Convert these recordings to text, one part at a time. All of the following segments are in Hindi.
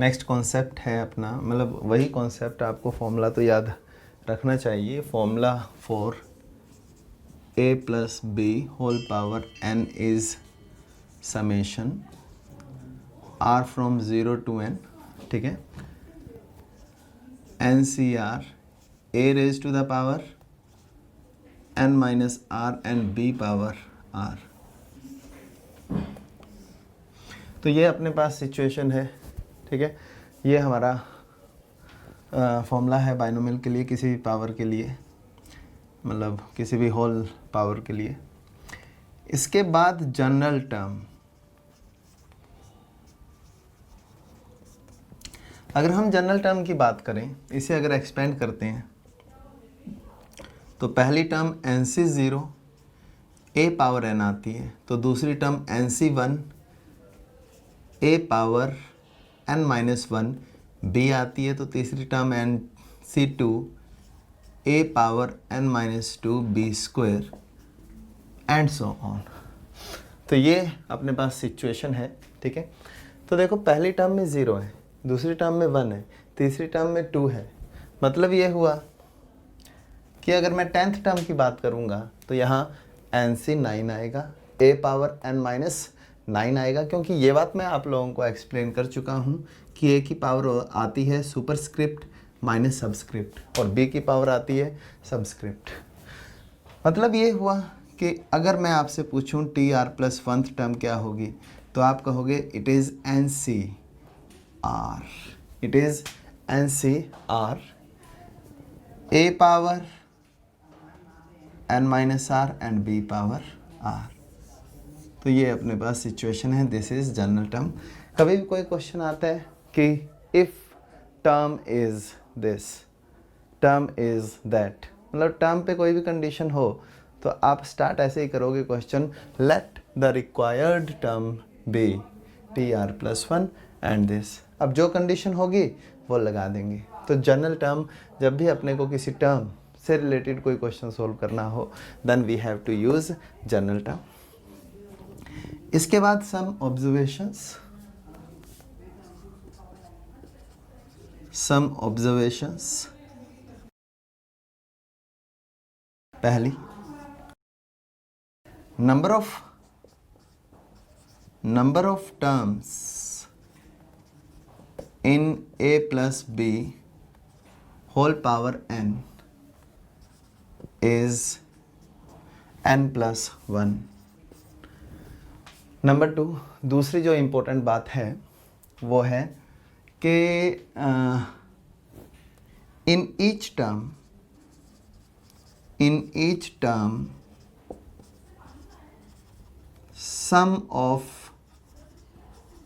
नेक्स्ट कॉन्सेप्ट है अपना, मतलब वही कॉन्सेप्ट, आपको फॉर्मूला तो याद रखना चाहिए। Formula for a plus b whole power n is summation r from 0 to n, ठीक है, NCR a raise to the power n minus r and b power r। तो ये अपने पास सिचुएशन है, ठीक है। ये हमारा फॉर्मूला है बाइनोमियल के लिए, किसी भी पावर के लिए, मतलब किसी भी होल पावर के लिए। इसके बाद जनरल टर्म, अगर हम जनरल टर्म की बात करें, इसे अगर एक्सपेंड करते हैं तो पहली term NC0 a power n आती है, तो दूसरी term NC1 a power n minus 1 b आती है, तो तीसरी term NC2 a power n minus 2 b square and so on. तो ये अपने पास सिचुएशन है, ठीक है। तो देखो पहली टर्म में 0 है, दूसरी टर्म में 1 है, तीसरी टर्म में 2 है। मतलब ये हुआ कि अगर मैं 10th टर्म की बात करूँगा तो यहाँ NC9 आएगा, a पावर n माइनस 9 आएगा, क्योंकि ये बात मैं आप लोगों को एक्सप्लेन कर चुका हूँ कि a की पावर आती है सुपरस्क्रिप्ट माइनस सबस्क्रिप्ट और b की पावर आती है सबस्क्रिप्ट। मतलब ये हुआ कि अगर मैं आपसे पूछूं TR प्लस 1th टर्म क्या होगी, तो आप कहोगे it is NCR, it is NCR a power n minus r and b power r। तो ये अपने पास सिचुएशन है, दिस इज जनरल टर्म। कभी भी कोई क्वेश्चन आता है कि if term is this, term is that, मतलब टर्म पे कोई भी कंडीशन हो तो आप स्टार्ट ऐसे ही करोगे question, let the required term be TR plus 1 and this. अब जो कंडीशन होगी वो लगा देंगे। तो जनरल टर्म, जब भी अपने को किसी टर्म से रिलेटेड कोई क्वेश्चन सोल्व करना हो, then we have to use general term. इसके बाद सम ऑब्जर्वेशंस, पहली, number of terms in a plus b whole power n is n plus 1। Number 2, दूसरी जो इम्पोर्टेंट बात है वो है कि in each term sum of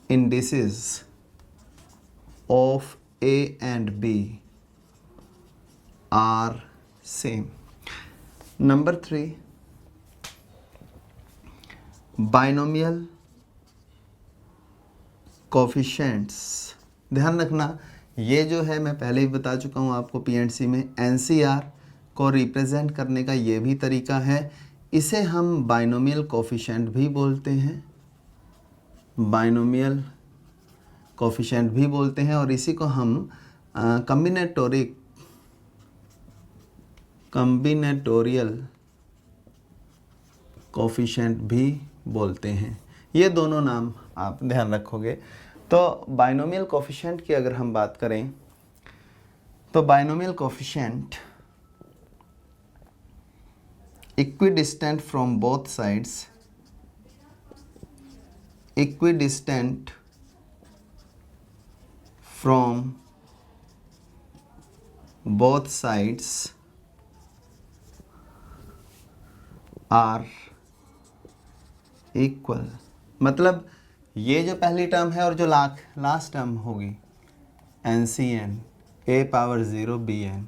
indices of a and b are same। Number 3, binomial coefficients. ध्यान रखना, ये जो है मैं पहले ही बता चुका हूँ आपको PNC में, NCR को रिप्रेजेंट करने का ये भी तरीका है, इसे हम बाइनोमियल कोफिशिएंट भी बोलते हैं, बाइनोमियल कोफिशिएंट भी बोलते हैं, और इसी को हम कॉम्बिनेटोरियल कोफिशिएंट भी बोलते हैं। ये दोनों नाम आप ध्यान रखोगे। तो बाइनोमियल कोफिशिएंट की अगर हम बात करें तो binomial coefficient equidistant from both sides, equidistant from both sides are equal. मतलब ये जो पहली टर्म है और जो लास्ट टर्म होगी NCN a power 0 BN,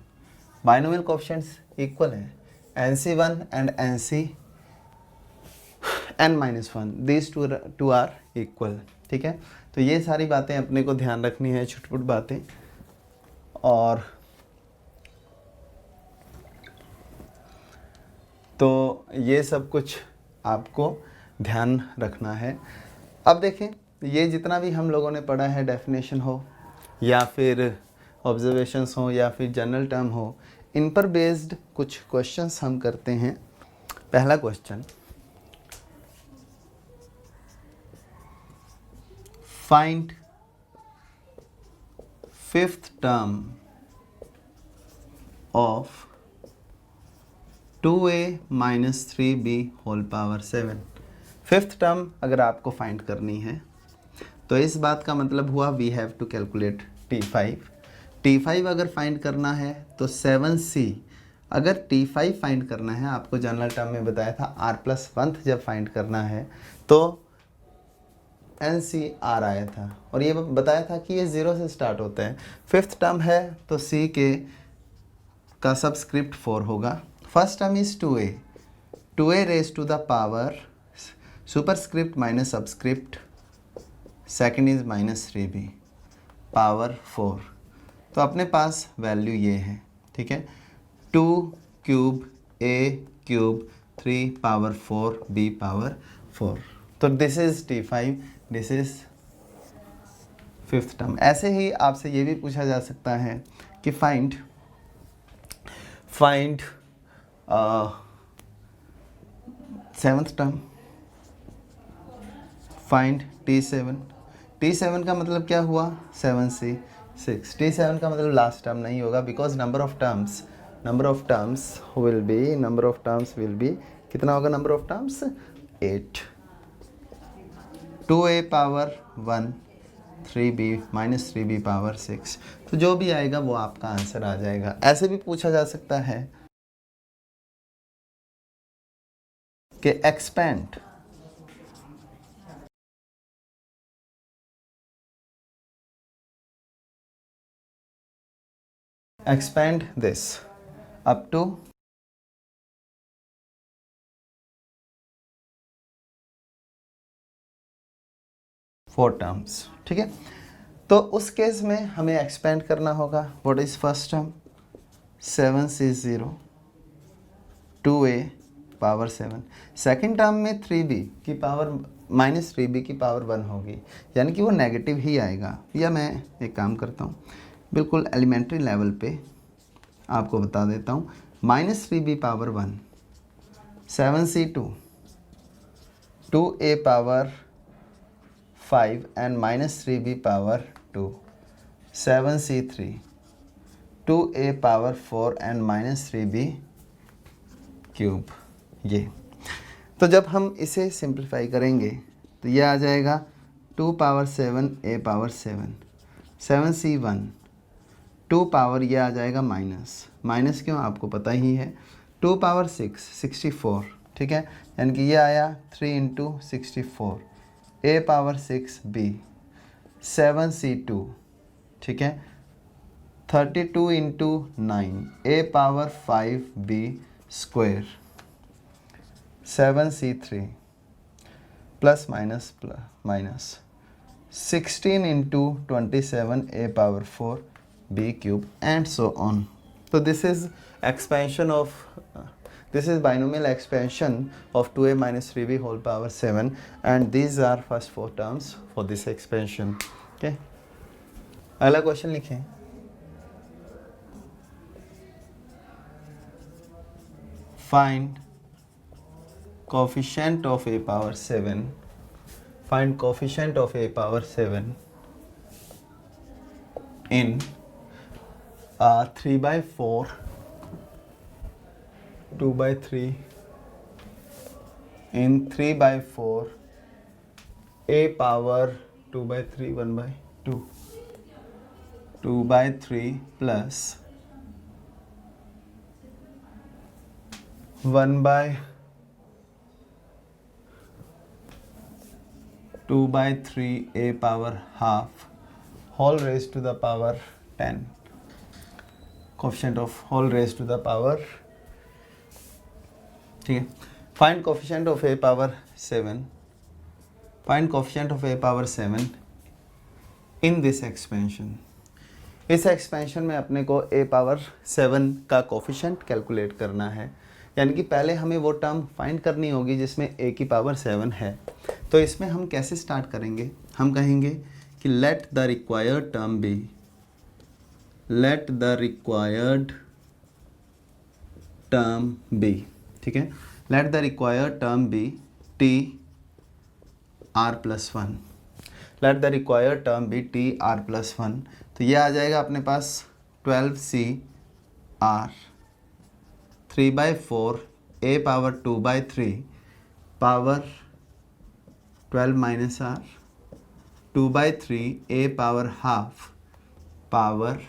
binomial coefficients equal है, NC1 and NCn-1, these two are equal, ठीक है। तो ये सारी बातें अपने को ध्यान रखनी है, छुटपुट बातें, और तो ये सब कुछ आपको ध्यान रखना है। अब देखें, ये जितना भी हम लोगों ने पढ़ा है, डेफिनेशन हो या फिर ऑब्जर्वेशंस हो या फिर जनरल टर्म हो, इन पर बेस्ड कुछ क्वेश्चंस हम करते हैं। पहला question, find fifth term of 2a minus 3b whole power 7। Fifth term अगर आपको फाइंड करनी है तो इस बात का मतलब हुआ we have to calculate T5। T5 अगर फाइंड करना है तो 7c, अगर T5 फाइंड करना है, आपको जनरल टर्म में बताया था r+1 जब फाइंड करना है तो NCR आया था और ये बताया था कि ये 0 से स्टार्ट होता है। फिफ्थ टर्म है तो C के का सबस्क्रिप्ट 4 होगा। First term is 2a raise to the power superscript minus subscript, second is -3b power 4। तो अपने पास वैल्यू ये है, ठीक है, 2 cube a cube 3 power 4 b power 4। तो this is T5, this is fifth term. ऐसे ही आपसे ये भी पूछा जा सकता है कि find seventh term, find T7 का मतलब क्या हुआ 7c 6। T7 का मतलब लास्ट टर्म नहीं होगा because number of terms will B कितना होगा number of terms 8। 2a power 1 3b minus 3b power 6। तो जो भी आएगा वो आपका आंसर आ जाएगा। ऐसे भी पूछा जा सकता है कि expand this up to 4 terms, ठीक है। तो उस केस में हमें एक्सपेंड करना होगा। What is first term 7c0 2a power 7। Second term में 3b की पावर माइनस 3b की पावर 1 होगी, यानी कि वो नेगेटिव ही आएगा। या मैं एक काम करता हूँ, बिल्कुल एलिमेंट्री लेवल पे आपको बता देता हूँ। -3b power 1 7c2 2a power 5 and -3b power 2 7c3 2a power 4 and -3b cube. ये तो जब हम इसे सिंप्लीफाई करेंगे तो ये आ जाएगा 2 power 7 a power 7 7c1 2 power ये आ जाएगा माइनस क्यों आपको पता ही है 2 पावर 6 64, ठीक है, यानी कि ये आया 3 into 64 a power 6 b 7c2, ठीक है, 32 into 9 a power 5 b square 7c3 plus minus 16 into 27 a power 4 b cube and so on. So this is binomial expansion of 2a minus 3b whole power 7 and these are first 4 terms for this expansion. Okay. अगला क्वेश्चन लिखें। Find coefficient of a power 7. Find coefficient of a power 7 in 3/4 2/3 in 3/4 a power 2/3 1/2 2/3 plus 1/2/3 a power half whole raised to the power 10. Coefficient of whole raised to the power, ठीक है। Find coefficient of a power 7. Find coefficient of a power 7 in this expansion. इस एक्सपेंशन में अपने को a पावर 7 का कोफिशेंट कैलकुलेट करना है, यानी कि पहले हमें वो टर्म फाइंड करनी होगी जिसमें a की पावर 7 है। तो इसमें हम कैसे स्टार्ट करेंगे, हम कहेंगे कि let the required term be let the required term be, ठीक है, let the required term be t are plus one, let the required term be t are plus one. तो ये आ जाएगा अपने पास 12c r 3/4 a power 2/3 power 12 minus r 2/3 a power half power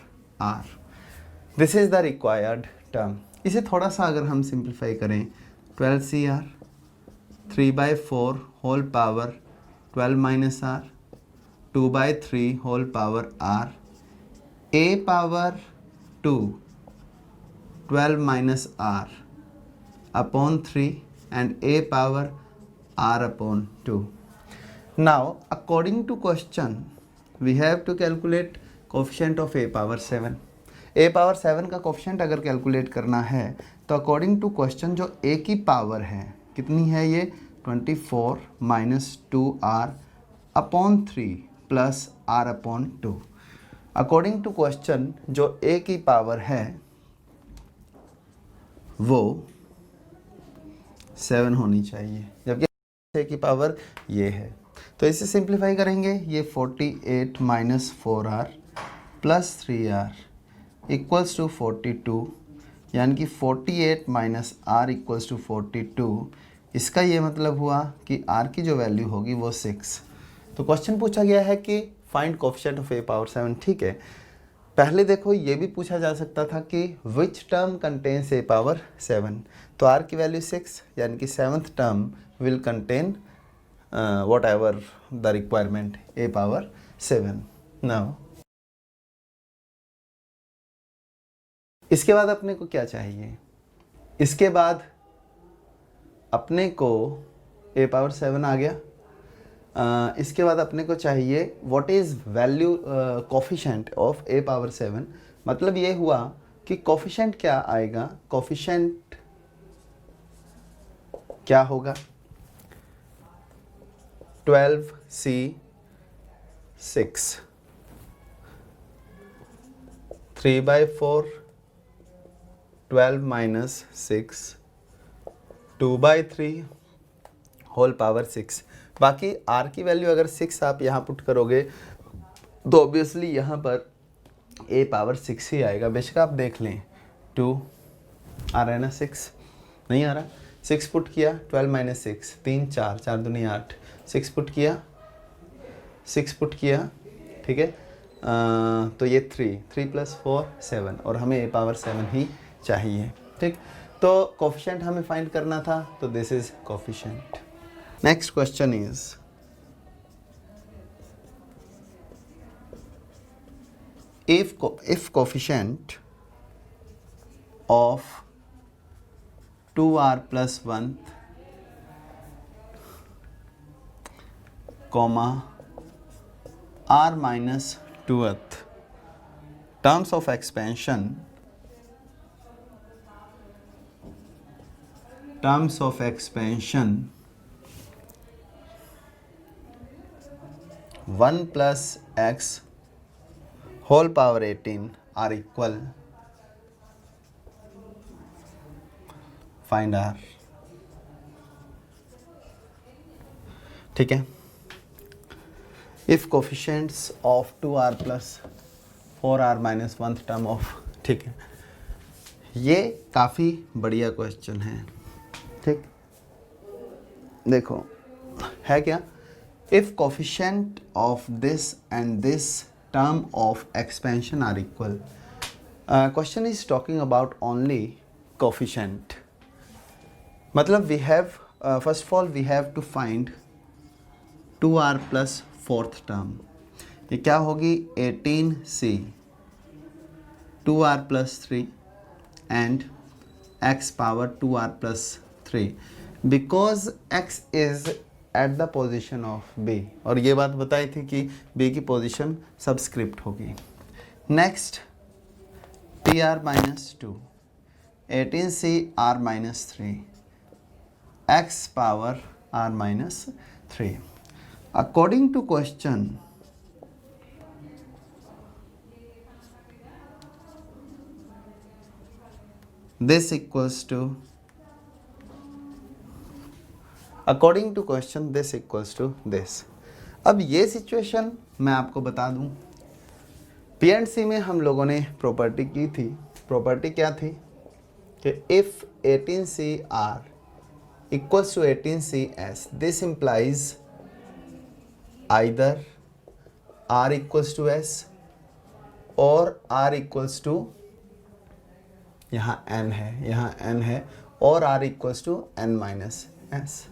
r. This is the required term. इसे थोड़ा सा अगर हम सिंप्लीफाई करें 12c r 3/4 whole power 12 minus r 2/3 whole power r a power 2 12 minus r upon 3 and a power r upon 2. Now according to question we have to calculate coefficient of a power 7. a power 7 का कोफिशिएंट अगर कैलकुलेट करना है तो अकॉर्डिंग टू क्वेश्चन जो a की पावर है कितनी है, ये 24 minus 2r upon 3 plus r upon 2। According to question जो a की पावर है वो 7 होनी चाहिए, जबकि a की पावर ये है। तो इसे सिंप्लीफाई करेंगे, ये 48 minus 4r plus 3r equals to 42, यानी कि 48 माइनस r इक्वल्स टू 42। इसका ये मतलब हुआ कि r की जो वैल्यू होगी वो 6। तो क्वेश्चन पूछा गया है कि find coefficient of a power 7, ठीक है। पहले देखो ये भी पूछा जा सकता था कि which term contains a power 7, तो r की वैल्यू 6, यानी कि 7th term will contain what ever the requirement a power 7। Now इसके बाद अपने को क्या चाहिए, इसके बाद अपने को a पावर 7 आ गया। इसके बाद अपने को चाहिए what is value coefficient of a power 7। मतलब ये हुआ कि कोफिशिएंट क्या आएगा, कोफिशिएंट क्या होगा 12c 6 3/4 12 माइनस 6 2/3 होल पावर 6। बाकी r की वैल्यू अगर 6 आप यहाँ पुट करोगे तो ऑब्वियसली यहाँ पर a पावर 6 ही आएगा। बेशक आप देख लें 2 आ रहा है ना, 6 नहीं आ रहा, 6 पुट किया 12 माइनस 6 3 4 4 दूनी 8 6 पुट किया 6 पुट किया, ठीक है। तो ये 3 प्लस 4 7 और हमें a पावर 7 ही चाहिए, ठीक। तो कोफिशिएंट हमें फाइंड करना था, तो this is coefficient. Next question is if coefficient of 2r plus 1 comma r minus 2th terms of expansion 1 plus x whole power 18 are equal, find r, ठीक है। if coefficients of 2r plus 4r minus 1th term of, ठीक है। ये काफ़ी बढ़िया क्वेश्चन है, ठीक। देखो है क्या, if coefficient of this and this term of expansion are equal, question is talking about only coefficient। मतलब we have first of all we have to find 2r plus 4th term, ये क्या होगी 18c 2r plus 3 and x power 2r plus 3 because x is at the position of b, और ये बात बताई थी कि बी की पोजिशन सबस्क्रिप्ट होगी। Next t r minus 2 18c r minus 3 x power r minus 3। According to question this equals to, according to question this equals to this. अब ये सिचुएशन मैं आपको बता दूं, पीएनसी में हम लोगों ने प्रॉपर्टी की थी। प्रॉपर्टी क्या थी कि if 18CR equals to 18CS, this implies either R equals to S और R equals to, यहाँ N है, यहाँ N है, और R equals to N minus S।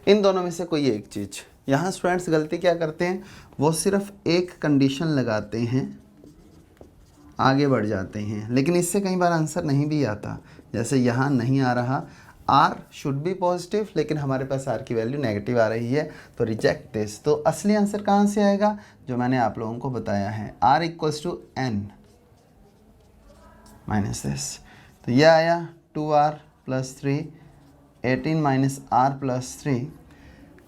इन दोनों में से कोई एक चीज़। यहाँ स्टूडेंट्स गलती क्या करते हैं, वो सिर्फ एक कंडीशन लगाते हैं, आगे बढ़ जाते हैं, लेकिन इससे कई बार आंसर नहीं भी आता। जैसे यहाँ नहीं आ रहा, R शुड बी पॉजिटिव, लेकिन हमारे पास R की वैल्यू नेगेटिव आ रही है, तो रिजेक्ट दिस। तो असली आंसर कहाँ से आएगा, जो मैंने आप लोगों को बताया है, R equals to N minus this. तो यह आया 2R plus 3, 18 minus R plus 3,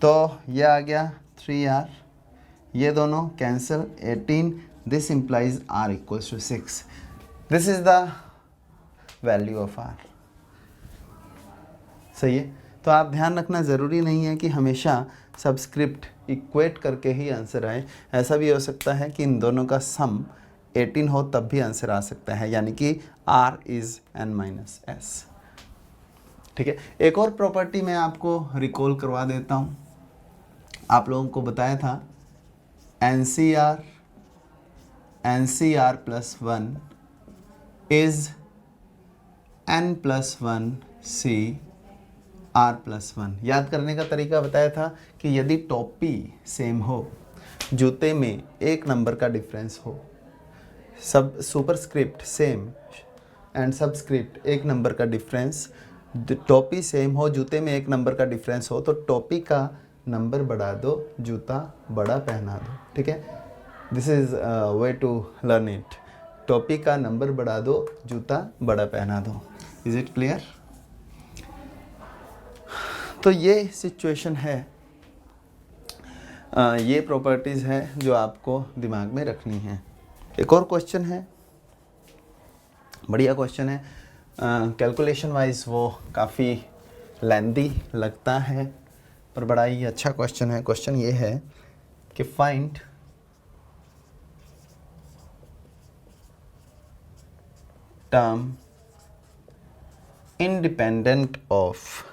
तो यह आ गया 3R, ये दोनों cancel, 18, this implies R equals to 6। This is the value of R। सही है। तो आप ध्यान रखना, ज़रूरी नहीं है कि हमेशा सबस्क्रिप्ट इक्वेट करके ही आंसर आए। ऐसा भी हो सकता है कि इन दोनों का सम 18 हो तब भी आंसर आ सकता है, यानी कि R is N minus S। ठीक है। एक और प्रॉपर्टी मैं आपको रिकॉल करवा देता हूँ। आप लोगों को बताया था NCR plus 1 is N plus 1 CR plus 1। याद करने का तरीका बताया था कि यदि टोपी सेम हो, जूते में एक नंबर का डिफरेंस हो, सब सुपरस्क्रिप्ट सेम एंड सबस्क्रिप्ट एक नंबर का डिफरेंस, टोपी सेम हो, जूते में एक नंबर का डिफरेंस हो, तो टोपी का नंबर बढ़ा दो, जूता बड़ा पहना दो। ठीक है, this is way to learn it. टोपी का नंबर बढ़ा दो, जूता बड़ा पहना दो। Is it clear? तो ये सिचुएशन है, ये प्रॉपर्टीज़ है जो आपको दिमाग में रखनी है। एक और क्वेश्चन है, बढ़िया क्वेश्चन है, कैलकुलेशन वाइज वो काफ़ी लेंदी लगता है, पर बड़ा ही अच्छा क्वेश्चन है। क्वेश्चन ये है कि find term independent of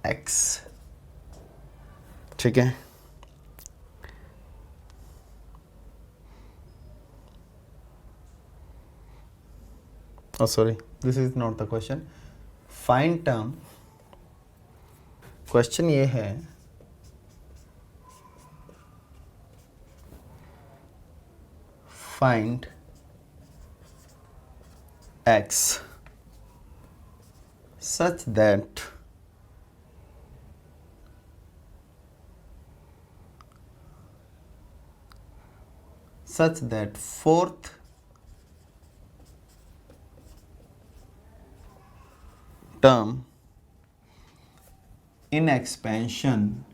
x। ठीक है, oh sorry, this is not the question. Find term, question ये है find x such that fourth term in expansion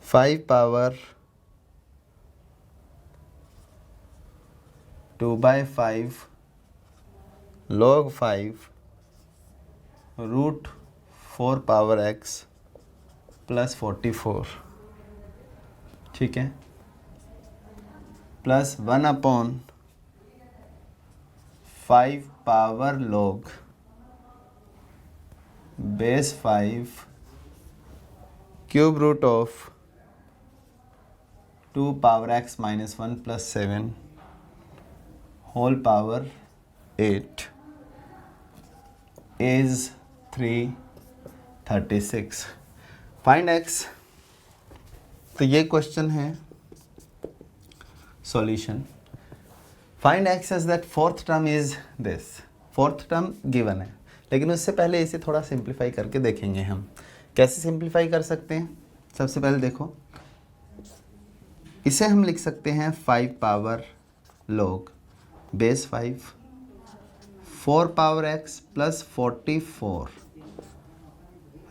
five power 2/5 log 5 root 4 power x plus 44। ठीक है, plus 1/5 power log base 5 cube root of 2 power x minus 1 plus 7 whole power 8 is 336। Find x। तो ये क्वेश्चन है, solution. Find x as that fourth term is this. Fourth term given है, लेकिन उससे पहले इसे थोड़ा सिंप्लीफाई करके देखेंगे हम। कैसे सिंप्लीफाई कर सकते हैं? सबसे पहले देखो, इसे हम लिख सकते हैं 5 power log base 5 4 power x plus 44।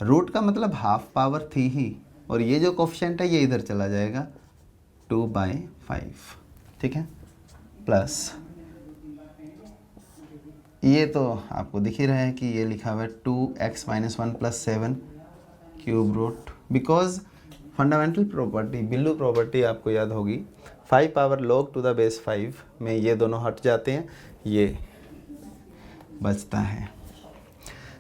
Root का मतलब हाफ पावर थी ही, और ये जो कोफिशिएंट है ये इधर चला जाएगा 2/5, ठीक है, प्लस ये तो आपको दिख ही रहा है कि ये लिखा हुआ है 2x - 1 + 7 cube root, because fundamental property, बिल्लू प्रॉपर्टी आपको याद होगी, 5 power log to the base 5 में ये दोनों हट जाते हैं, ये बचता है।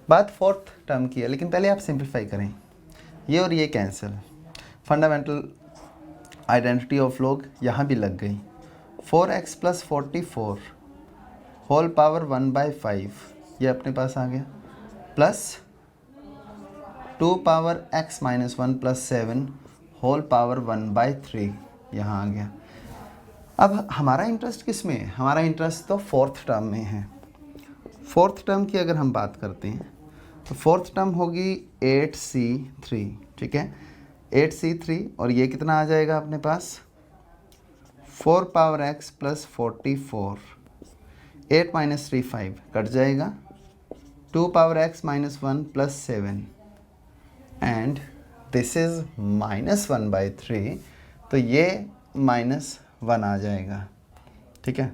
बात फोर्थ टर्म की है, लेकिन पहले आप सिंप्लीफाई करें, ये और ये cancel, fundamental identity of log यहाँ भी लग गई, 4x + 44 होल पावर 1/5 ये अपने पास आ गया, plus 2 power x - 1 + 7 whole power 1/3 यहाँ आ गया। अब हमारा इंटरेस्ट किस में है? हमारा इंटरेस्ट तो फोर्थ टर्म में है। फोर्थ टर्म की अगर हम बात करते हैं तो फोर्थ टर्म होगी 8c3, ठीक है, 8c3, और ये कितना आ जाएगा अपने पास 4 पावर x + 44, 8 - 3 5 कट जाएगा, 2 power x - 1 + 7 and this is -1/3, तो ये -1 आ जाएगा, ठीक है।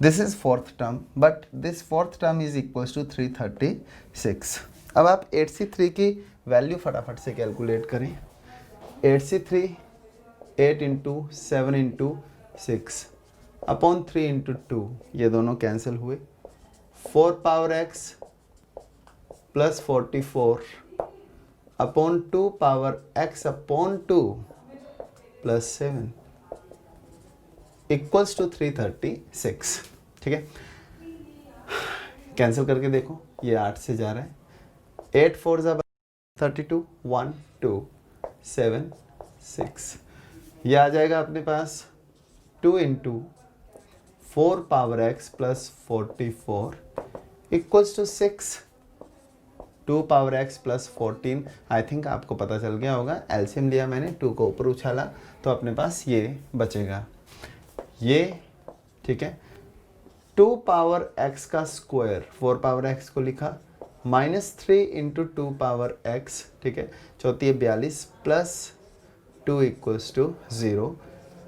This is fourth term, but this fourth term is equals to 336। अब आप 8c3 की वैल्यू फटाफट से कैलकुलेट करें। 8c3 8 × 7 × 6 अपॉन 3 × 2, ये दोनों कैंसिल हुए, 4 power x + 44 upon 2 power x upon 2 + 7 equals to 336, ठीक है। कैंसिल करके देखो, ये 8 से जा रहा है, 8 4 = 32, 1 2 7 6, ये आ जाएगा अपने पास 2 × 4 power x + 44 equals to 6, 2 power x + 14, I think आपको पता चल गया होगा, एलसीएम लिया मैंने, 2 को ऊपर उछाला तो अपने पास ये बचेगा, ये, ठीक है। 2 पावर x का स्क्वायर, 4 पावर x को लिखा, -3 × 2 पावर x, ठीक है, चौथी है 42 प्लस 2 इक्वल्स टू 0।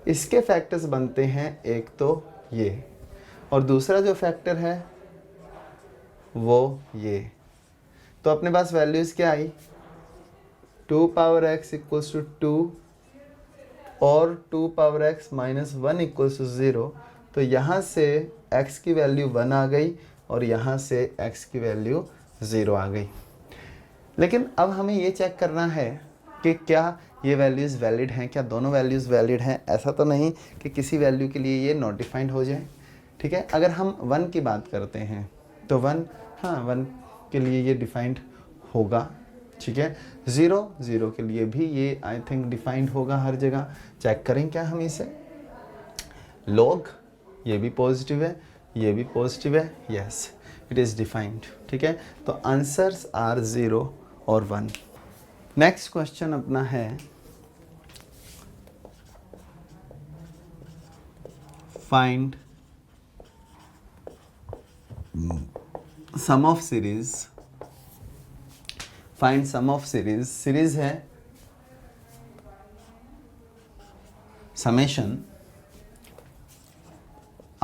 इसके फैक्टर्स बनते हैं, एक तो ये, और दूसरा जो फैक्टर है वो ये, तो अपने पास वैल्यूज़ क्या आई, 2 पावर x इक्वल्स टू 2 और 2 पावर x - 1 इक्वल्स टू 0, तो यहाँ से x की वैल्यू 1 आ गई और यहाँ से x की वैल्यू 0 आ गई। लेकिन अब हमें ये चेक करना है कि क्या ये वैल्यूज़ वैलिड हैं, क्या दोनों वैल्यूज़ वैलिड हैं। ऐसा तो नहीं कि किसी वैल्यू के लिए ये नॉट डिफाइंड हो जाए, ठीक है। अगर हम 1 की बात करते हैं तो 1, हाँ 1 के लिए ये डिफाइंड होगा, ठीक है। 0 के लिए भी ये आई थिंक डिफाइंड होगा हर जगह। चेक करें क्या हम इसे, लॉग ये भी पॉजिटिव है, ये भी पॉजिटिव है, यस इट इज़ डिफाइंड, ठीक है। तो आंसर्स आर 0 और 1। नेक्स्ट क्वेश्चन अपना है find sum of series. Find sum of series, series है summation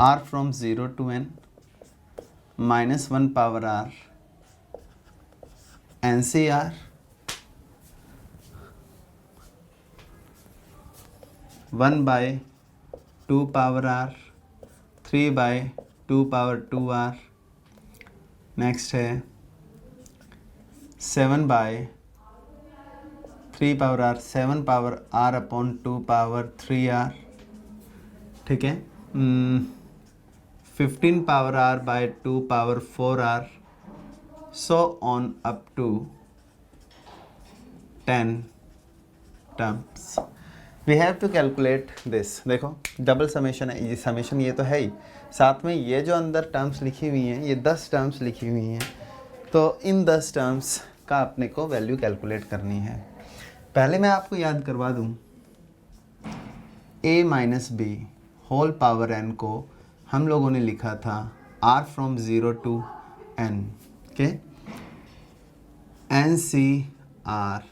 r from 0 to n -1 power r NCR 1/2 power r 3/2 power 2r, next है 7/3 power r 7 power r upon 2 power 3r, ठीक है। 15 power r by 2 power 4r, so on up to 10 terms. We have to calculate this. देखो डबल समेशन है, ये समेशन ये तो है ही, साथ में ये जो अंदर टर्म्स लिखी हुई हैं ये 10 टर्म्स लिखी हुई हैं, तो इन 10 टर्म्स का अपने को वैल्यू कैलकुलेट करनी है। पहले मैं आपको याद करवा दूं, a minus B whole power n को हम लोगों ने लिखा था r फ्रॉम 0 to n, के NCR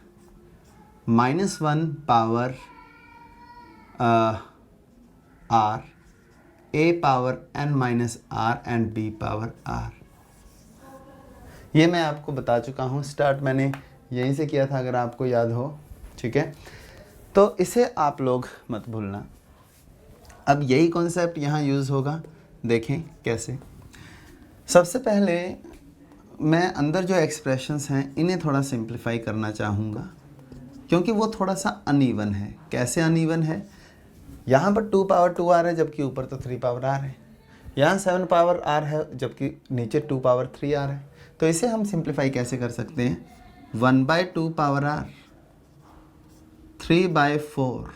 -1 power r, a power n-r and b power r। ये मैं आपको बता चुका हूँ, स्टार्ट मैंने यहीं से किया था अगर आपको याद हो, ठीक है। तो इसे आप लोग मत भूलना। अब यही कॉन्सेप्ट यहाँ यूज़ होगा, देखें कैसे। सबसे पहले मैं अंदर जो एक्सप्रेशंस हैं इन्हें थोड़ा सिंप्लीफाई करना चाहूँगा, क्योंकि वो थोड़ा सा अनइवन है। कैसे अनइवन है? यहाँ पर 2 पावर 2 आ रहा है जबकि ऊपर तो 3 पावर आर है। यहाँ 7 पावर आर है जबकि नीचे 2 पावर 3 आर है। तो इसे हम सिंप्लीफाई कैसे कर सकते हैं? 1/2 power r, 3/4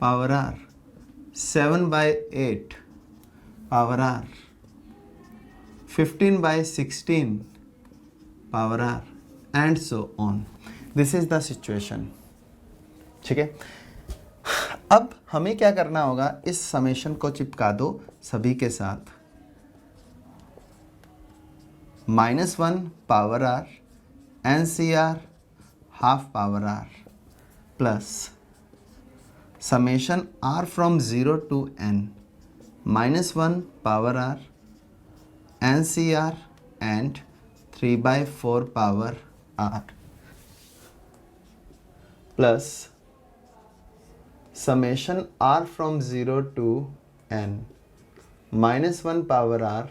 power r, 7/8 power r, 15/16 power r and so on. This is the situation, ठीक है। अब हमें क्या करना होगा, इस समेशन को चिपका दो सभी के साथ। -1 power r NCR half power r plus summation r from 0 to n -1 power r NCR and 3/4 power r plus summation r from 0 to n -1 power r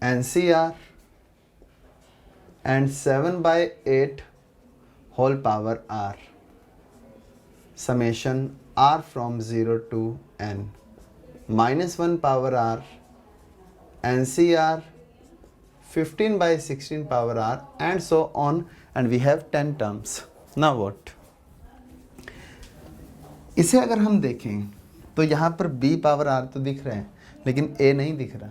NCR and 7/8 whole power r summation r from 0 to n -1 power r NCR 15/16 power r and so on, and we have 10 terms. Now what? इसे अगर हम देखें तो यहाँ पर b पावर r तो दिख रहे हैं लेकिन a नहीं दिख रहा।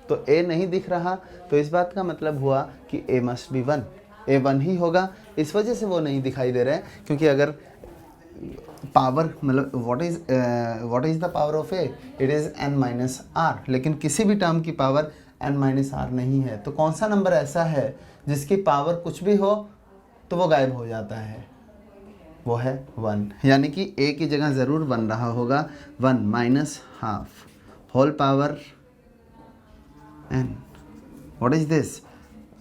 तो a नहीं दिख रहा तो इस बात का मतलब हुआ कि a मस्ट बी 1, a 1 ही होगा। इस वजह से वो नहीं दिखाई दे रहा है, क्योंकि अगर पावर मतलब what is the power of a, it is n-r, लेकिन किसी भी टर्म की पावर n-r नहीं है। तो कौन सा नंबर ऐसा है जिसकी पावर कुछ भी हो तो वो गायब हो जाता है? वो है 1, यानी कि a की जगह ज़रूर बन रहा होगा 1 minus half whole power n। What is this?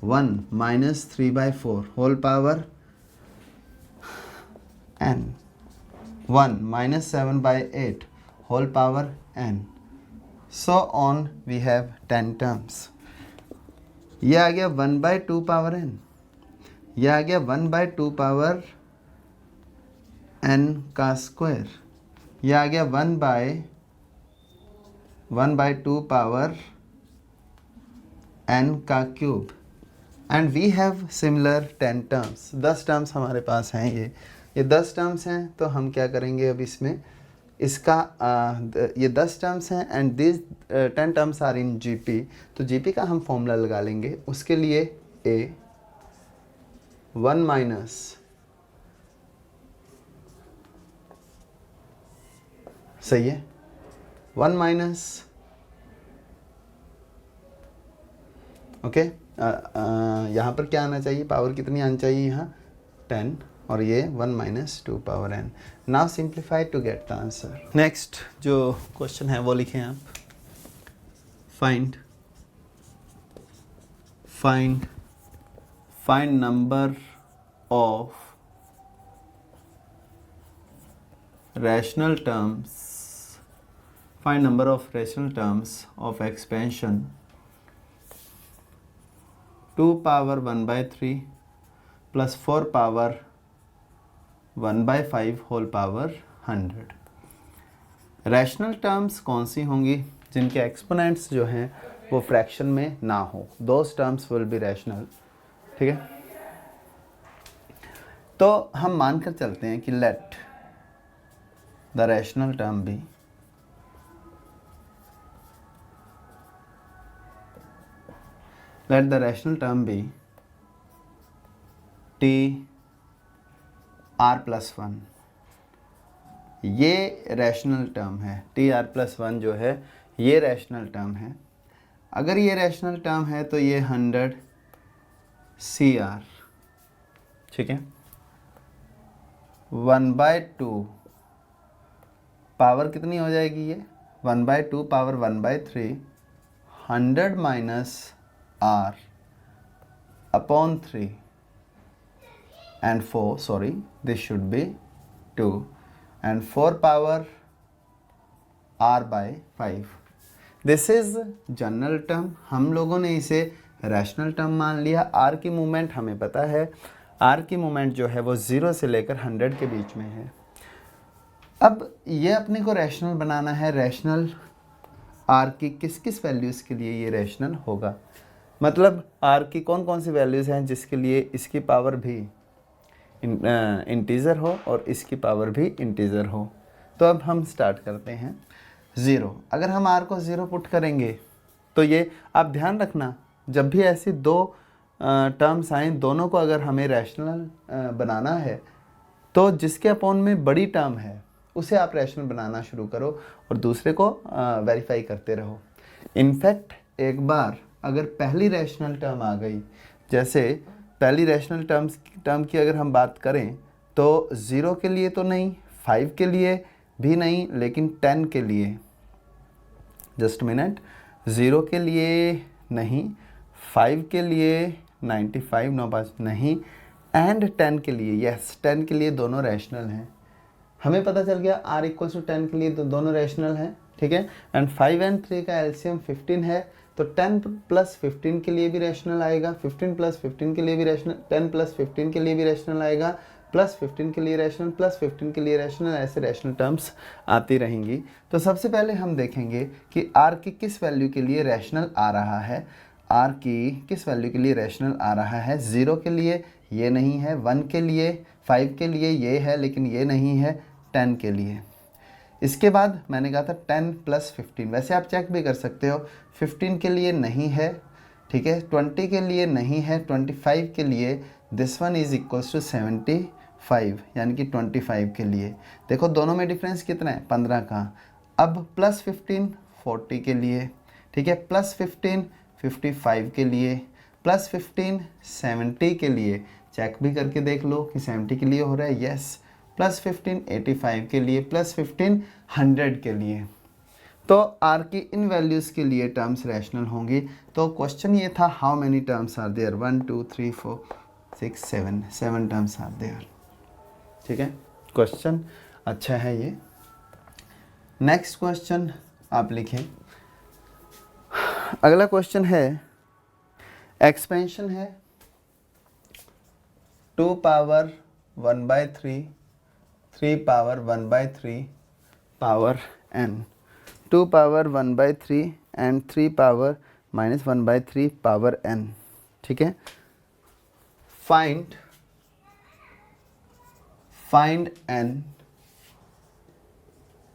1 minus 3/4 whole power n, 1 minus 7/8 whole power n, so on. We have 10 terms. ये आ गया 1/2 पावर n, ये आ गया 1/2 पावर n का स्क्वायर, ये आ गया 1/2 पावर n का cube, and we have similar 10 terms. 10 terms हमारे पास हैं। ये 10 टर्म्स हैं। तो हम क्या करेंगे अब इसमें, इसका ये 10 टर्म्स हैं and this 10 terms are in GP. तो जीपी का हम फॉर्मूला लगा लेंगे। उसके लिए a 1 माइनस सही है 1 माइनस ओके यहाँ पर क्या आना चाहिए, पावर कितनी आनी चाहिए यहाँ 10, और ये 1 minus 2 power n। Now simplify to get the answer. Next जो क्वेश्चन है वो लिखें आप। Find number of rational terms, find number of rational terms of expansion 2 power 1/3 plus 4 power 1/5 whole power 100। Rational terms कौन सी होंगी जिनके एक्सपोनेंट्स जो हैं वो फ्रैक्शन में ना हो? Those terms will be rational, ठीक है। तो हम मानकर चलते हैं कि let the rational term be t r plus 1। ये रैशनल टर्म है, टी आर प्लस 1 जो है ये रैशनल टर्म है। अगर ये रैशनल टर्म है तो ये 100 CR, ठीक है। 1/2 पावर कितनी हो जाएगी ये 1/2 power 1/3 100 minus r upon 3 and 4 sorry this should be 2 and 4 power r by 5 this is general term हम लोगों ने इसे रैशनल टर्म मान लिया r की मूवमेंट हमें पता है r की मूवमेंट जो है वो 0 से लेकर 100 के बीच में है अब ये अपने को रैशनल बनाना है रैशनल r की किस किस वैल्यूज़ के लिए ये रैशनल होगा मतलब r की कौन कौन सी वैल्यूज़ हैं जिसके लिए इसकी पावर भी इंटीज़र हो और इसकी पावर भी इंटीज़र हो तो अब हम स्टार्ट करते हैं 0 अगर हम r को 0 पुट करेंगे तो ये आप ध्यान रखना जब भी ऐसी दो टर्म्स आएँ दोनों को अगर हमें रैशनल बनाना है तो जिसके अपॉन में बड़ी टर्म है उसे आप रैशनल बनाना शुरू करो और दूसरे को वेरीफाई करते रहो इनफैक्ट एक बार अगर पहली रैशनल टर्म आ गई जैसे पहली रैशनल टर्म की अगर हम बात करें तो 0 के लिए तो नहीं 5 के लिए भी नहीं लेकिन 10 के लिए जस्ट मिनट 0 के लिए नहीं 5 के लिए 95 95 नहीं एंड 10 के लिए यस 10 के लिए दोनों रैशनल हैं हमें पता चल गया r = 10 के लिए तो दोनों रैशनल हैं ठीक है एंड 5 एंड 3 का एलसीएम 15 है तो 10 + 15 के लिए भी रैशनल आएगा 15 + 15 के लिए भी रैशनल 10 + 15 के लिए भी रैशनल आएगा +15 के लिए रैशनल +15 के लिए रैशनल ऐसे रैशनल टर्म्स आती रहेंगी तो सबसे पहले हम देखेंगे कि r की किस वैल्यू के लिए रैशनल आ रहा है r की किस वैल्यू के लिए रैशनल आ रहा है 0 के लिए ये नहीं है 1 के लिए 5 के लिए ये है लेकिन ये नहीं है 10 के लिए इसके बाद मैंने कहा था 10 + 15 वैसे आप चेक भी कर सकते हो 15 के लिए नहीं है ठीक है 20 के लिए नहीं है 25 के लिए this one is equals to 75 यानी कि 25 के लिए देखो दोनों में डिफरेंस कितना है 15 का अब +15 40 के लिए ठीक है +15 55 के लिए +15 70 के लिए चेक भी करके देख लो कि 70 के लिए हो रहा है यस +15 85 के लिए +15 100 के लिए तो r की इन वैल्यूज़ के लिए टर्म्स रैशनल होंगी तो क्वेश्चन ये था how many terms are there 1 2 3 4 6 7 terms are there ठीक है क्वेश्चन अच्छा है ये नेक्स्ट क्वेश्चन आप लिखें अगला क्वेश्चन है एक्सपेंशन है 2 power 1/3 3 power 1/3 power n 2 power 1/3 and 3 power -1/3 power n ठीक है find n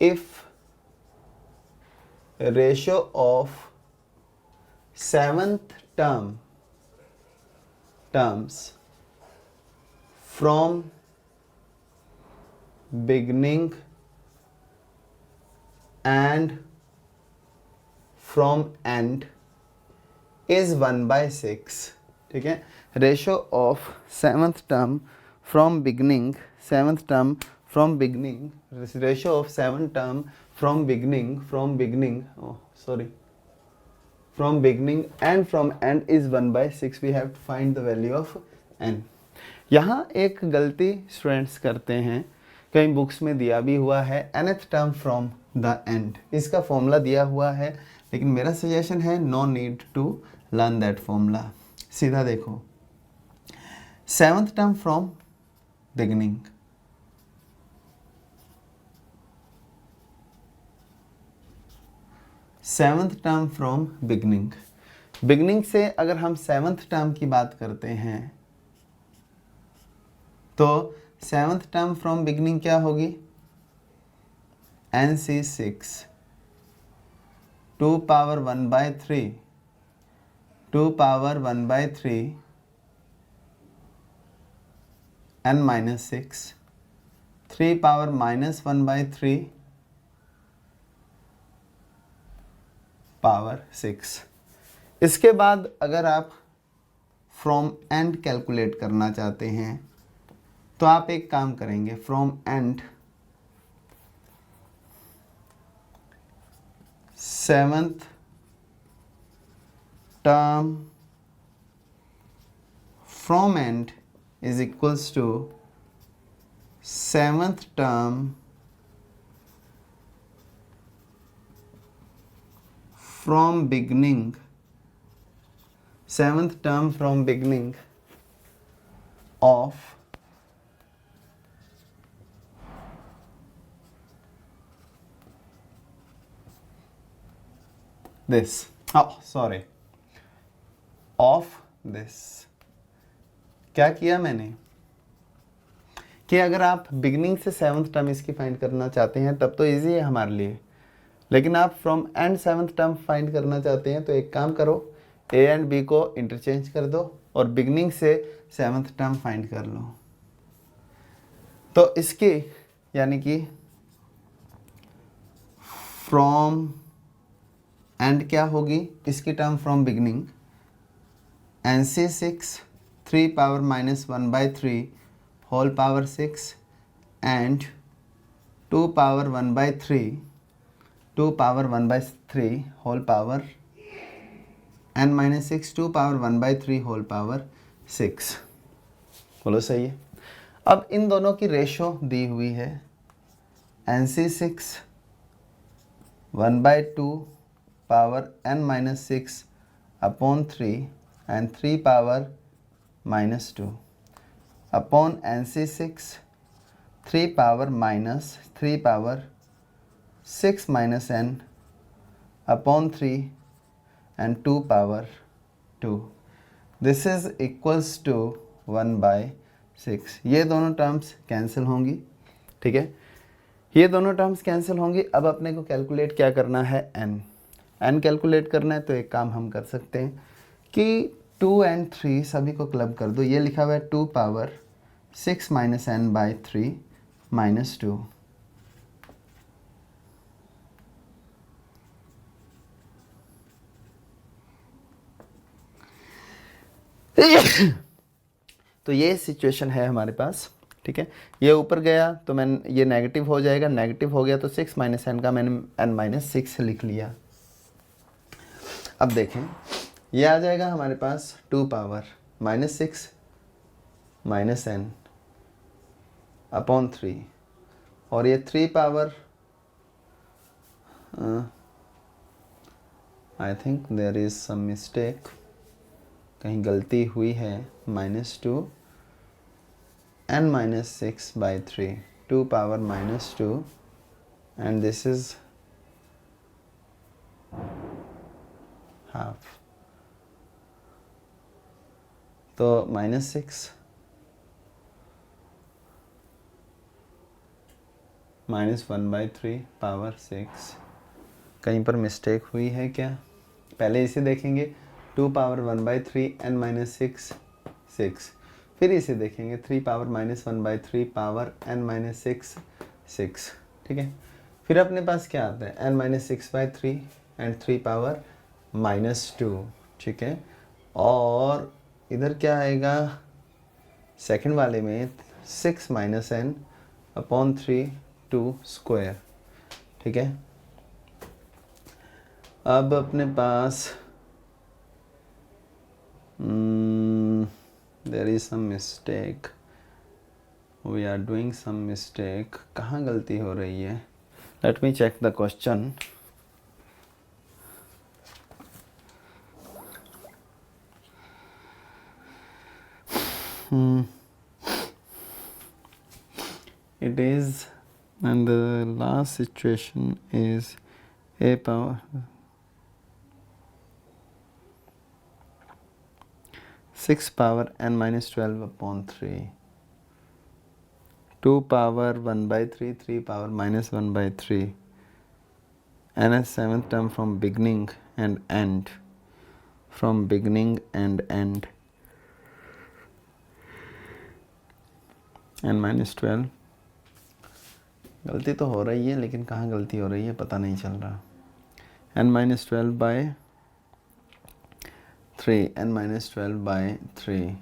if ratio of 7th terms from beginning and from end is 1/6 ठीक है ratio of 7th term from beginning 7th term from beginning ratio of 7th term from beginning from beginning and from end is 1/6 we have to find the value of n यहाँ एक गलती स्टूडेंट्स करते हैं कई बुक्स में दिया भी हुआ है nth term from the end इसका फॉर्मूला दिया हुआ है लेकिन मेरा सजेशन है no need to learn that formula सीधा देखो 7th term from beginning beginning से अगर हम 7th term की बात करते हैं तो 7th term from beginning क्या होगी NC6 2 power 1/3 2 power 1/3 n -6 3 power -1/3 power 6 इसके बाद अगर आप फ्रॉम एंड कैलकुलेट करना चाहते हैं तो आप एक काम करेंगे, from and 7th term from end is equals to 7th term from beginning, 7th term from beginning of this, of this। क्या किया मैंने कि अगर आप बिगनिंग से 7th टर्म इसकी फाइंड करना चाहते हैं तब तो इजी है हमारे लिए, लेकिन आप from and 7th term find करना चाहते हैं तो एक काम करो, ए एंड बी को इंटरचेंज कर दो और बिगनिंग से 7th टर्म फाइंड कर लो। तो इसकी यानी कि फ्रॉम एंड क्या होगी, इसकी term from beginning NC6 3 power minus 1/3 whole power 6 and 2 power 1/3 whole power n minus 6 2 power 1/3 whole power 6। बोलो सही है। अब इन दोनों की रेशो दी हुई है, NC6 1/2 power n minus 6 upon 3 and 3 power minus 2 upon NC6 3 power minus 3 power 6 minus n upon 3 and 2 power 2, this is equals to 1/6। ये दोनों टर्म्स कैंसिल होंगी, ठीक है, ये दोनों टर्म्स कैंसिल होंगी। अब अपने को कैलकुलेट क्या करना है, n कैलकुलेट करना है। तो एक काम हम कर सकते हैं कि 2 and 3 सभी को क्लब कर दो, ये लिखा हुआ है 2 power 6 minus n by 3 minus 2। तो ये सिचुएशन है हमारे पास, ठीक है। ये ऊपर गया तो मैं ये नेगेटिव हो जाएगा, नेगेटिव हो गया तो 6 माइनस n का मैंने n माइनस 6 लिख लिया। अब देखें ये आ जाएगा हमारे पास 2 power minus 6 minus n upon 3 और ये 3 power I think there is some mistake, कहीं गलती हुई है, -2 n minus 6 by 3 2 power -2 and this is half, तो -6 -1/3 पावर 6, कहीं पर मिस्टेक हुई है क्या, पहले इसे देखेंगे 2 पावर 1/3 n माइनस 6 6, फिर इसे देखेंगे 3 पावर -1/3 पावर n माइनस 6 6, ठीक है। फिर अपने पास क्या आता है n माइनस 6/3 एंड 3 पावर -2, ठीक है। और इधर क्या आएगा सेकंड वाले में 6 माइनस n अपॉन 3 2 स्क्वायर, ठीक है। अब अपने पास there is some mistake, we are doing some mistake, कहाँ गलती हो रही है, let me check the question। It is, and the last situation is a power 6 power n minus 12 upon 3 2 power 1/3 3 power -1/3 and a 7th term from beginning and end, from beginning and end n minus 12। गलती तो हो रही है लेकिन कहाँ गलती हो रही है पता नहीं चल रहा। n minus 12 by 3 n minus 12 by 3,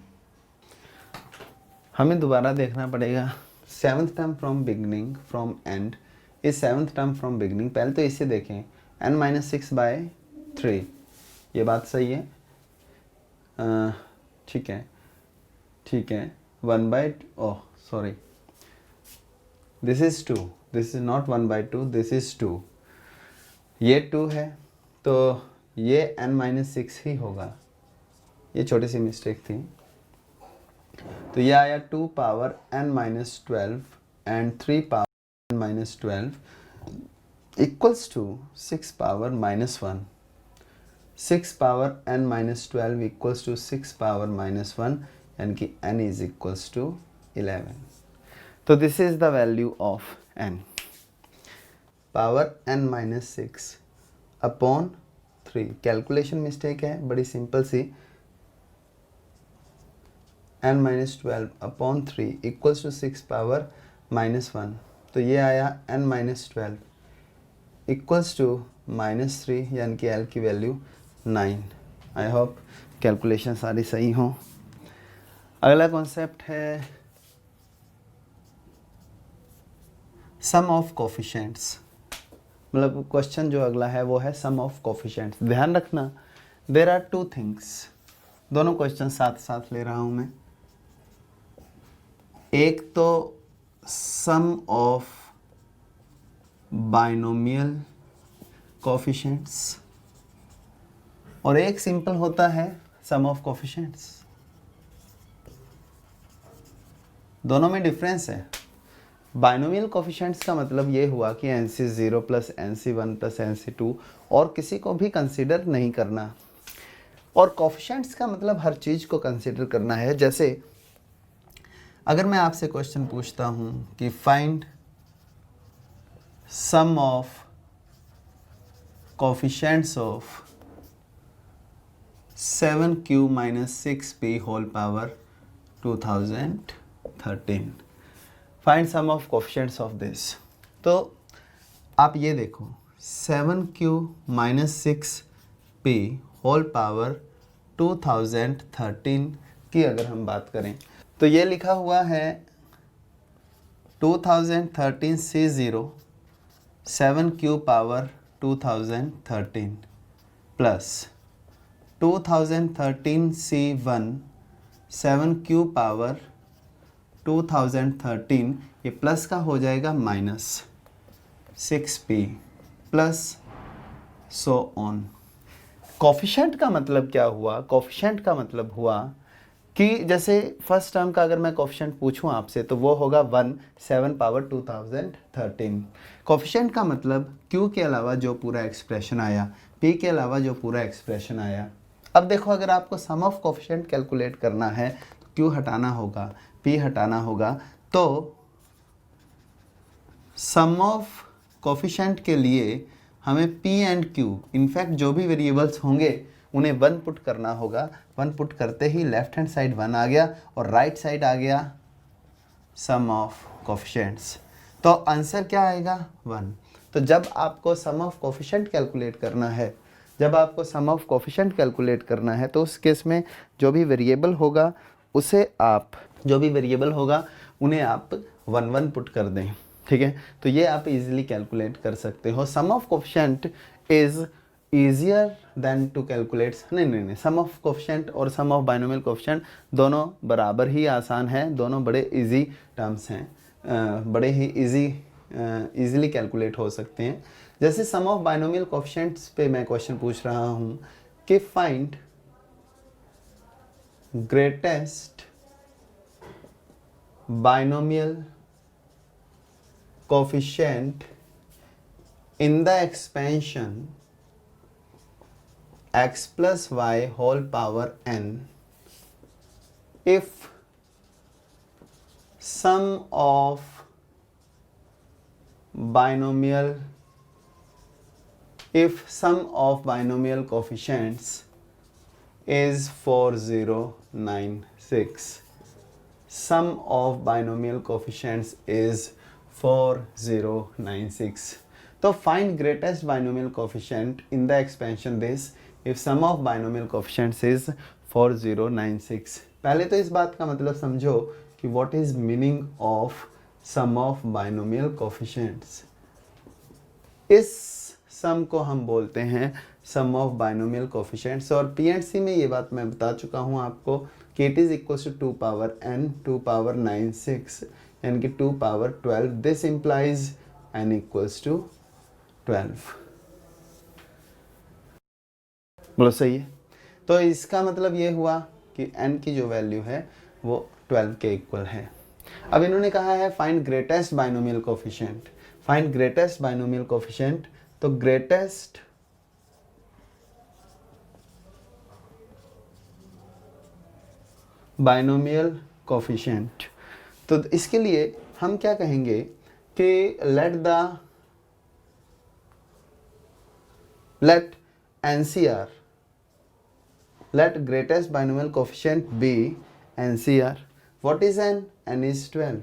हमें दोबारा देखना पड़ेगा। Seventh term from beginning from and is seventh term from beginning. पहले तो इसे देखें, n-6/3, ये बात सही है। ठीक है, ठीक है। 1/, sorry, this is 2, this is not 1/2, this is 2, ये 2 है तो ये n-6 ही होगा। ये छोटी सी मिस्टेक थी। तो ये आया 2 power n-12 and 3 power n-12 equals to 6 power -1। 6 power n-12 equals to 6 power -1, यानी कि n इज इक्वल्स टू 11। तो this is the value of n। Power n-6 upon 3, calculation mistake है, बड़ी सिंपल सी। n-12 upon 3 equals to 6 power -1, तो ये आया n-12 इक्वल्स टू -3, यानी कि l की वैल्यू 9। आई होप कैलकुलेशन सारी सही हों। अगला कॉन्सेप्ट है सम ऑफ कोफिशिएंट्स। मतलब क्वेश्चन जो अगला है वो है सम ऑफ कोफिशिएंट्स। ध्यान रखना, देयर आर 2 थिंग्स। दोनों क्वेश्चन साथ साथ ले रहा हूं मैं। एक तो सम ऑफ बाइनोमियल कोफिशिएंट्स और एक सिंपल होता है सम ऑफ कोफिशिएंट्स। दोनों में डिफरेंस है। बाइनोमियल कोफिशिएंट्स का मतलब ये हुआ कि NC0 plus NC1 plus NC2 और किसी को भी कंसीडर नहीं करना। और कोफिशिएंट्स का मतलब हर चीज़ को कंसीडर करना है। जैसे अगर मैं आपसे क्वेश्चन पूछता हूँ कि find sum of coefficients of 7q minus 6p whole power 2013, find sum of coefficients of this. तो आप ये देखो, 7q minus 6p whole power 2013 की अगर हम बात करें तो ये लिखा हुआ है 2013 C0 7q power 2013 plus 2013 C1 7q power 2013, ये प्लस का हो जाएगा minus 6p plus so on. Coefficient का मतलब क्या हुआ? कोफिशिएंट का मतलब हुआ कि जैसे फर्स्ट टर्म का अगर मैं कोफिशिएंट पूछूं आपसे तो वो होगा 1 7 पावर 2013। कोफिशिएंट का मतलब q के अलावा जो पूरा एक्सप्रेशन आया, p के अलावा जो पूरा एक्सप्रेशन आया। अब देखो, अगर आपको सम ऑफ कोफिशिएंट कैलकुलेट करना है तो q हटाना होगा, p हटाना होगा। तो सम ऑफ कोफिशिएंट के लिए हमें p एंड q, इनफैक्ट जो भी वेरिएबल्स होंगे उन्हें 1 पुट करना होगा। 1 पुट करते ही लेफ्ट हैंड साइड 1 आ गया और राइट साइड आ गया सम ऑफ कोफिशिएंट्स। तो आंसर क्या आएगा? 1। तो जब आपको सम ऑफ कोफिशिएंट कैलकुलेट करना है, जब आपको सम ऑफ कोफिशिएंट कैलकुलेट करना है तो उस केस में जो भी वेरिएबल होगा उन्हें आप 1 1 पुट कर दें। ठीक है, तो ये आप इजीली कैलकुलेट कर सकते हो। Sum of coefficient is easier than to calculate. नहीं, सम ऑफ कोफिशिएंट और सम ऑफ बाइनोमियल कोफिशिएंट दोनों बराबर ही आसान हैं, दोनों बड़े इजी टर्म्स हैं, बड़े ही इजीली कैलकुलेट हो सकते हैं। जैसे सम ऑफ बाइनोमियल कोफिशिएंट्स पे मैं क्वेश्चन पूछ रहा हूँ कि find greatest binomial coefficient in the expansion x plus y whole power n if sum of binomial coefficients is 4096. Sum of binomial coefficients is 4096. तो find greatest binomial coefficient in the expansion this if sum of binomial coefficients is 4096। पहले तो इस बात का मतलब समझो कि what is meaning of sum of binomial coefficients. इस सम को हम बोलते हैं सम ऑफ बाइनोमियल कोफिशिएंट्स। और पीएनसी में ये बात मैं बता चुका हूँ आपको कि it is equal to 2 power n 2 power 9 6 यानी कि 2 power 12। This implies n equals to 12। बोलो सही है। तो इसका मतलब ये हुआ कि n की जो वैल्यू है वो 12 के इक्वल है। अब इन्होंने कहा है find greatest binomial coefficient. Find greatest binomial coefficient, तो ग्रेटेस्ट बाइनोमियल कोफिशिएंट, तो इसके लिए हम क्या कहेंगे कि late NCR, let greatest binomial coefficient be NCR. What is n? N is 12.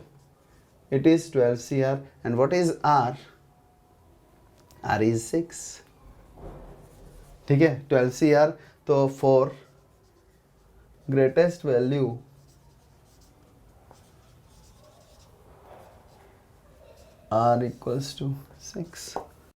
It is 12 CR. And what is R? R is 6. ठीक है, 12 CR. तो for greatest value R equals to 6.